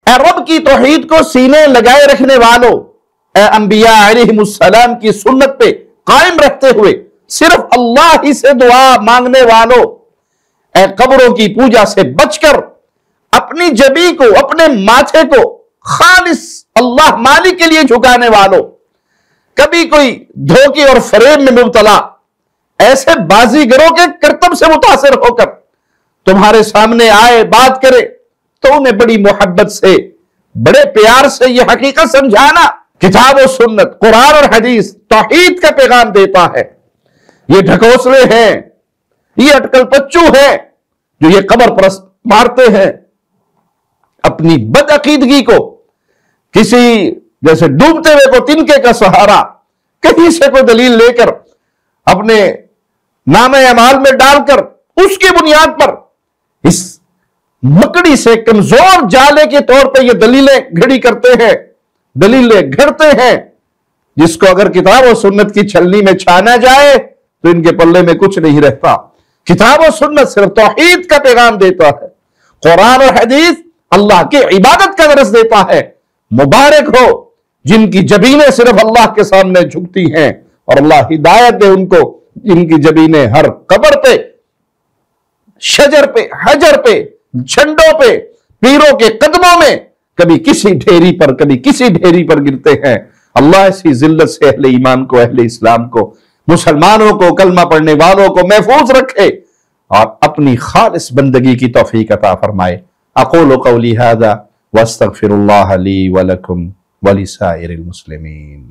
اے رب کی توحید کو سینے لگائے رکھنے والوں، اے انبیاء علیہم السلام کی سنت پہ قائم رکھتے ہوئے صرف اللہ ہی سے دعا مانگنے والوں، اے قبروں کی پوجا سے بچ کر اپنی جبی کو، اپنے ماتھے کو خالص اللہ مالک کے لیے جھکانے والوں، کبھی کوئی دھوکے اور فریب میں مبتلا ایسے بازیگروں کے کرتب سے متاثر ہو کر تمہارے سامنے آئے بات کرے تو انہیں بڑی محبت سے، بڑے پیار سے یہ حقیقت سمجھانا، کتاب و سنت، قرآن اور حدیث توحید کا پیغام دیتا ہے۔ یہ ڈھکوسلے ہیں، یہ اٹکل پچو ہیں جو یہ قبر پرست مارتے ہیں، اپنی بد عقیدگی کو کسی جیسے ڈوبتے ہوئے کو تنکے کا سہارا کہیں سے کوئی دلیل لے کر اپنے نام اعمال میں ڈال کر اس کی بنیاد پر اس مکڑی سے کمزور جالے کے طور پہ یہ دلیلیں گھڑی کرتے ہیں، دلیلیں گھڑتے ہیں، جس کو اگر کتاب و سنت کی چھلنی میں چھانا جائے تو ان کے پلے میں کچھ نہیں رہتا۔ کتاب و سنت صرف توحید کا پیغام دیتا ہے، قرآن اور حدیث اللہ کی عبادت کا درس دیتا ہے۔ مبارک ہو جن کی جبینیں صرف اللہ کے سامنے جھکتی ہیں، اور اللہ ہدایت دے ان کو جن کی جبینیں ہر قبر پہ، شجر پہ، حجر پہ، جھنڈوں پہ، پیروں کے قدموں میں کبھی کسی ڈھیری پر، کبھی کسی ڈھیری پر گرتے ہیں۔ اللہ اسی ذلت سے اہل ایمان کو، اہل اسلام کو، مسلمانوں کو، کلمہ پڑھنے والوں کو محفوظ رکھے اور اپنی خالص بندگی کی توفیق عطا فرمائے۔ اقول قولی ھذا واستغفر اللہ لی ولکم ولسائر المسلمین۔